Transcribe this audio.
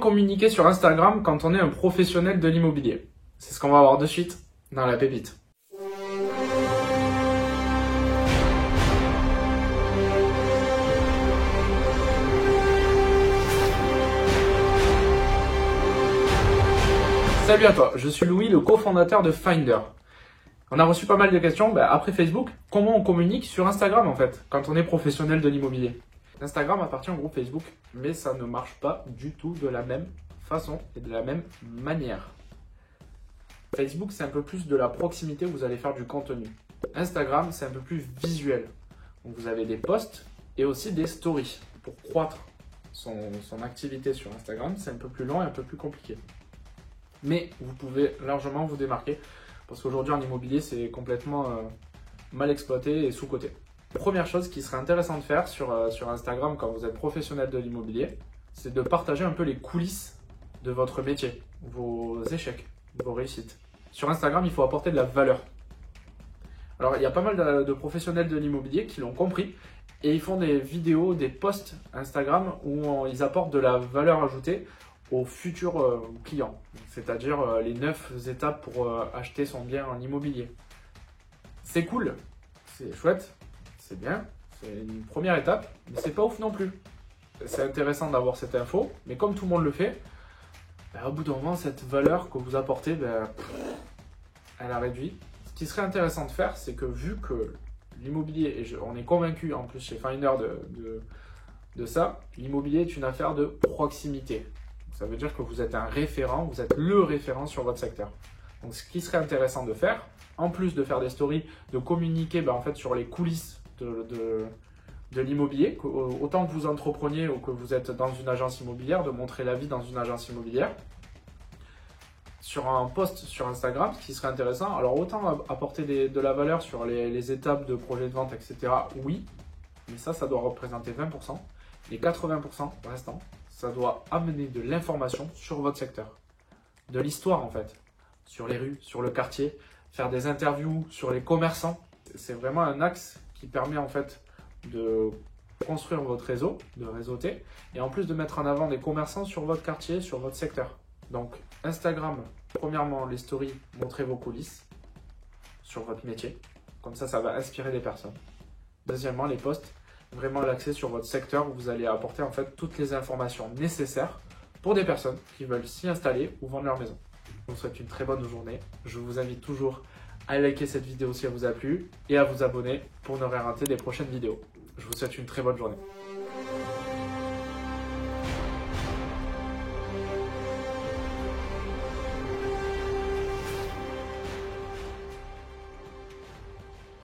communiquer sur Instagram quand on est un professionnel de l'immobilier? C'est ce qu'on va voir de suite dans la pépite. Salut à toi, je suis Louis, le cofondateur de Finder. On a reçu pas mal de questions après Facebook. Comment on communique sur Instagram en fait, quand on est professionnel de l'immobilier? Instagram appartient au groupe Facebook, mais ça ne marche pas du tout de la même façon et de la même manière. Facebook, c'est un peu plus de la proximité où vous allez faire du contenu. Instagram, c'est un peu plus visuel. Donc vous avez des posts et aussi des stories. Pour croître son activité sur Instagram, c'est un peu plus long et un peu plus compliqué. Mais vous pouvez largement vous démarquer parce qu'aujourd'hui en immobilier, c'est complètement mal exploité et sous-coté. Première chose qui serait intéressant de faire sur Instagram quand vous êtes professionnel de l'immobilier, c'est de partager un peu les coulisses de votre métier, vos échecs, vos réussites. Sur Instagram, il faut apporter de la valeur. Alors, il y a pas mal de professionnels de l'immobilier qui l'ont compris et ils font des vidéos, des posts Instagram où ils apportent de la valeur ajoutée aux futurs clients, c'est-à-dire les 9 étapes pour acheter son bien en immobilier. C'est cool, c'est chouette, c'est bien, c'est une première étape, mais c'est pas ouf non plus. C'est intéressant d'avoir cette info, mais comme tout le monde le fait, au bout d'un moment, cette valeur que vous apportez, elle a réduit. Ce qui serait intéressant de faire, c'est que vu que l'immobilier, et on est convaincu en plus chez Finder de ça, l'immobilier est une affaire de proximité. Ça veut dire que vous êtes un référent, vous êtes le référent sur votre secteur. Donc ce qui serait intéressant de faire, en plus de faire des stories, de communiquer en fait, sur les coulisses de l'immobilier, autant que vous entrepreniez ou que vous êtes dans une agence immobilière, de montrer la vie dans une agence immobilière. Sur un post sur Instagram, ce qui serait intéressant, alors autant apporter de la valeur sur les étapes de projet de vente, etc. Oui, mais ça doit représenter 20%. Les 80% restants, ça doit amener de l'information sur votre secteur. De l'histoire en fait, sur les rues, sur le quartier, faire des interviews sur les commerçants. C'est vraiment un axe qui permet en fait de construire votre réseau, de réseauter, et en plus de mettre en avant des commerçants sur votre quartier, sur votre secteur. Donc Instagram, premièrement les stories, montrez vos coulisses sur votre métier, comme ça va inspirer des personnes. Deuxièmement les posts, vraiment l'accès sur votre secteur où vous allez apporter en fait toutes les informations nécessaires pour des personnes qui veulent s'y installer ou vendre leur maison. Je vous souhaite une très bonne journée, je vous invite toujours à liker cette vidéo si elle vous a plu et à vous abonner pour ne rien rater des prochaines vidéos. Je vous souhaite une très bonne journée.